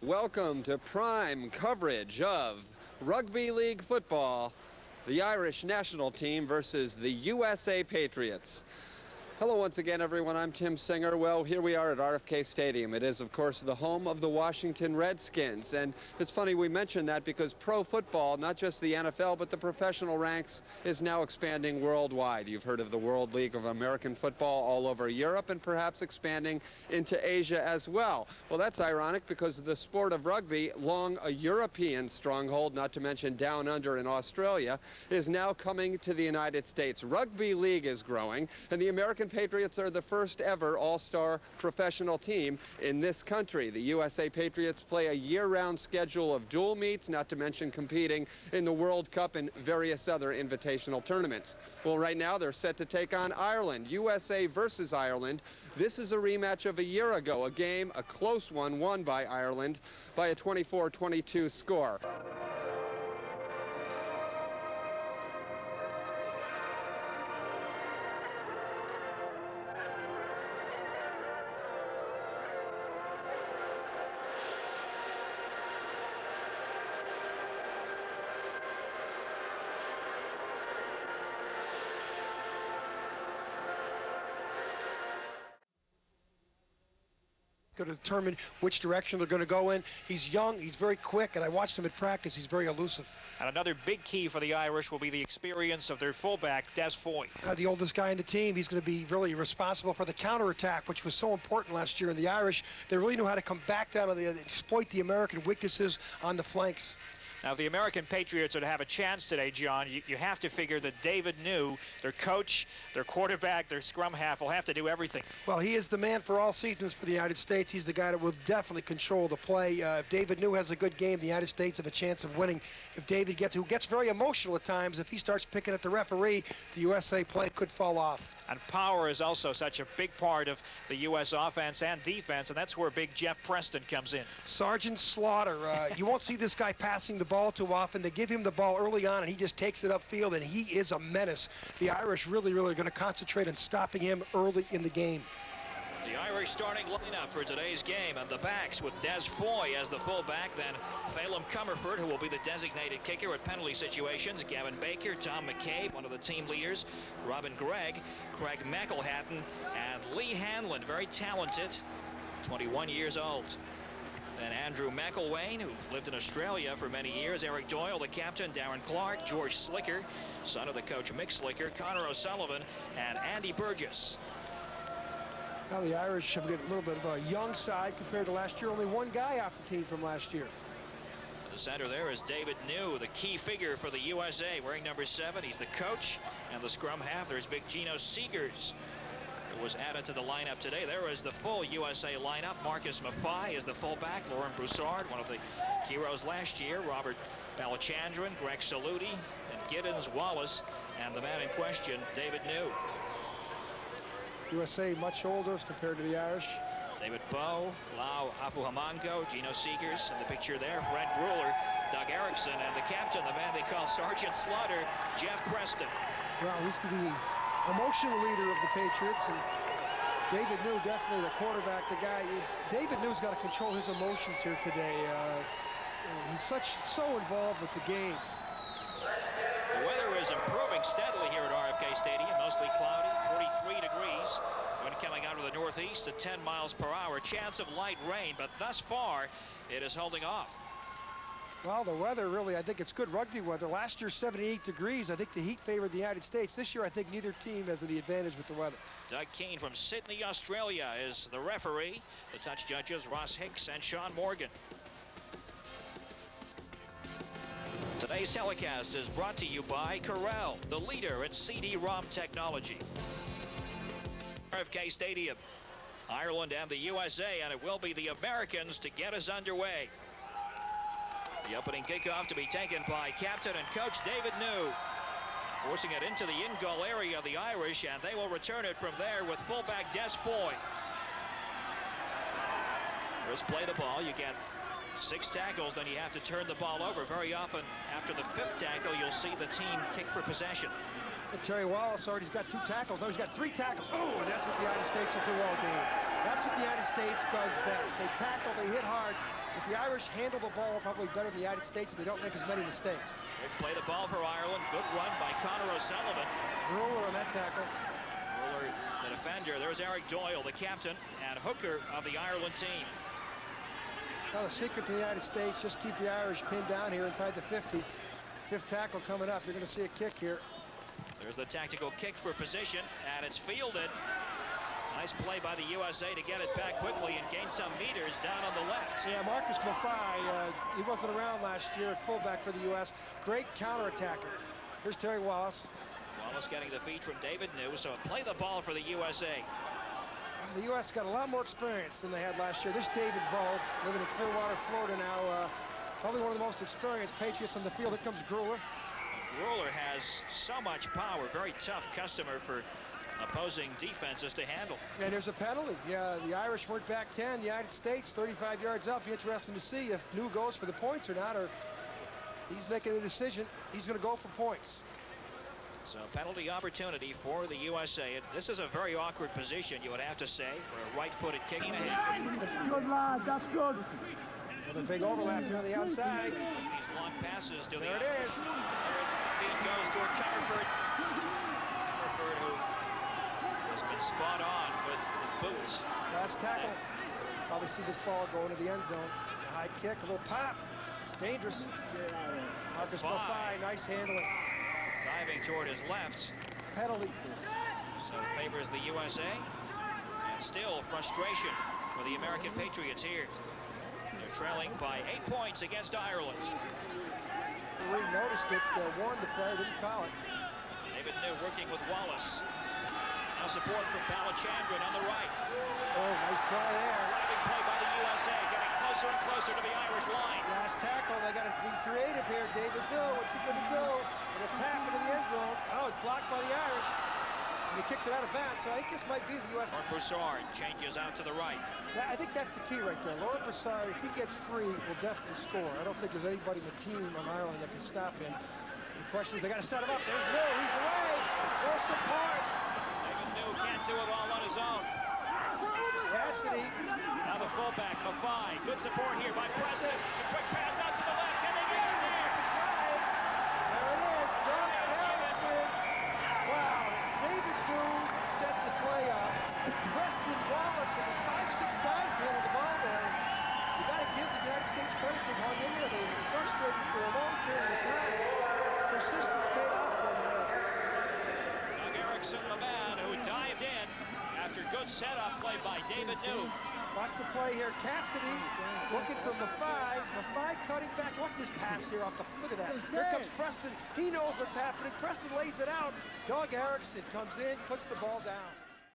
Welcome to prime coverage of Rugby League football, the Irish national team versus the USA Patriots. Hello once again, everyone. I'm Tim Singer. Well, here we are at RFK Stadium. It is, of course, the home of the Washington Redskins. And it's funny we mention that because pro football, not just the NFL, but the professional ranks, is now expanding worldwide. You've heard of the World League of American Football all over Europe and perhaps expanding into Asia as well. Well, that's ironic because the sport of rugby, long a European stronghold, not to mention down under in Australia, is now coming to the United States. Rugby League is growing, and the American Patriots are the first ever all-star professional team in this country. The USA Patriots play a year-round schedule of dual meets, not to mention competing in the World Cup and various other invitational tournaments. Well, right now they're set to take on Ireland, USA versus Ireland. This is a rematch of a year ago, a game, a close one, won by Ireland by a 24-22 score. Going to determine which direction they're going to go in. He's young, he's very quick, and I watched him at practice. He's very elusive. And another big key for the Irish will be the experience of their fullback, Des Foy. The oldest guy in the team. He's going to be really responsible for the counterattack, which was so important last year. And the Irish, they really knew how to come back down and exploit the American weaknesses on the flanks. Now, if the American Patriots are to have a chance today, John, you have to figure that David New, their coach, their quarterback, their scrum half, will have to do everything. Well, he is the man for all seasons for the United States. He's the guy that will definitely control the play. If David New has a good game, the United States have a chance of winning. If David who gets very emotional at times, if he starts picking at the referee, the USA play could fall off. And power is also such a big part of the U.S. offense and defense, and that's where big Jeff Preston comes in. Sergeant Slaughter, you won't see this guy passing the ball too often. They give him the ball early on, and he just takes it upfield, and he is a menace. The Irish really are going to concentrate on stopping him early in the game. The Irish starting lineup for today's game, and the backs with Des Foy as the fullback, then Phelim Comerford, who will be the designated kicker at penalty situations, Gavin Baker, Tom McCabe, one of the team leaders, Robin Gregg, Craig McElhatton, and Lee Hanlon, very talented, 21 years old. Then Andrew McElwain, who lived in Australia for many years, Eric Doyle, the captain, Darren Clark, George Slicker, son of the coach Mick Slicker, Connor O'Sullivan, and Andy Burgess. Now the Irish have got a little bit of a young side compared to last year. Only one guy off the team from last year. In the center there is David New, the key figure for the USA, wearing number 7. He's the coach, and the scrum half. There's big Gino Seegers, who was added to the lineup today. There is the full USA lineup. Marcus Maffei is the fullback. Lauren Broussard, one of the heroes last year. Robert Balachandran, Greg Saluti, and Giddens Wallace, and the man in question, David New. USA much older as compared to the Irish. David Bowe, Lau Afuhamango, Gino Seegers in the picture there, Fred Grueller, Doug Erickson, and the captain, the man they call Sergeant Slaughter, Jeff Preston. Well, he's the emotional leader of the Patriots, and David New, definitely the quarterback, the guy. David New's got to control his emotions here today. He's so involved with the game. The weather is improving steadily here at RFK Stadium, mostly cloudy, 43 degrees. Wind coming out of the northeast at 10 miles per hour. Chance of light rain, but thus far it is holding off. Well, the weather really, I think it's good rugby weather. Last year, 78 degrees. I think the heat favored the United States. This year, I think neither team has any advantage with the weather. Doug Keane from Sydney, Australia is the referee. The touch judges, Ross Hicks and Sean Morgan. Today's telecast is brought to you by Corel, the leader in CD-ROM technology. RFK Stadium, Ireland and the USA, and it will be the Americans to get us underway. The opening kickoff to be taken by captain and coach David New, forcing it into the in-goal area of the Irish, and they will return it from there with fullback Des Foy. First play the ball, you get 6 tackles, then you have to turn the ball over. Very often, after the 5th tackle, you'll see the team kick for possession. And Terry Wallace already's got 2 tackles. No, he's got 3 tackles. Oh, and that's what the United States will do all game. That's what the United States does best. They tackle, they hit hard, But the Irish handle the ball probably better than the United States, and they don't make as many mistakes. They play the ball for Ireland. Good run by Conor O'Sullivan. Ruler on that tackle. Ruler, the defender. There's Eric Doyle, the captain and hooker of the Ireland team. Now the secret to the United States, just keep the Irish pinned down here inside the 50. Fifth tackle coming up. You're going to see a kick here. There's the tactical kick for position, and it's fielded. Nice play by the USA to get it back quickly and gain some meters down on the left. Yeah, Marcus Maffei, he wasn't around last year at fullback for the U.S. Great counterattacker. Here's Terry Wallace. Wallace getting the feed from David New, so play the ball for the USA. The U.S. got a lot more experience than they had last year. This David Bowe, living in Clearwater, Florida now, probably one of the most experienced Patriots on the field. Here comes Gruler. Gruler has so much power, very tough customer for opposing defenses to handle. And there's a penalty. Yeah, the Irish went back 10. The United States 35 yards up. Be interesting to see if New goes for the points or not, or he's making a decision. He's going to go for points. So penalty opportunity for the USA. This is a very awkward position, you would have to say, for a right-footed kicking ahead. Good lad, that's good. There's a big overlap here on the outside. These long passes to There the it is. The feed goes toward Comerford. Comerford, who has been spot on with the boots. Last tackle. Probably see this ball go into the end zone. A high kick, a little pop. It's dangerous. Marcus Maffei, nice handling. Diving toward his left. Penalty. So favors the USA. And still frustration for the American Patriots here. They're trailing by 8 points against Ireland. We noticed it, warned the player, didn't call it. David New working with Wallace. Now support from Balachandran on the right. Oh, nice play there. Driving play by the USA, getting closer and closer to the Irish line. Last tackle, they got to be creative here. David New, what's he going to do? An attack into the end zone. Oh, it's blocked by the Irish. And he kicked it out of bounds, so I think this might be the U.S. Laurent Broussard changes out to the right. I think that's the key right there. Laurent Broussard, if he gets free, will definitely score. I don't think there's anybody in the team on Ireland that can stop him. The question is, they got to set him up. There's New, he's away. No support. David New can't do it all on his own. Cassidy. Now the fullback, Maffei. Good support here by Preston. A quick pass out to the left, getting in there. There it is. Doug Erickson. Wow. David New set the play up. Preston Wallace and 5-6 guys handled the ball there. You got to give the United States credit. They've hung in there. They were frustrated for a long period of time. Persistence paid off for them there. Doug Erickson, the man who dived in after good setup play by David New. Watch the play here. Cassidy looking for Maffei. Maffei cutting back. What's this pass here off the... Look at that. Here comes Preston. He knows what's happening. Preston lays it out. Doug Erickson comes in, puts the ball down.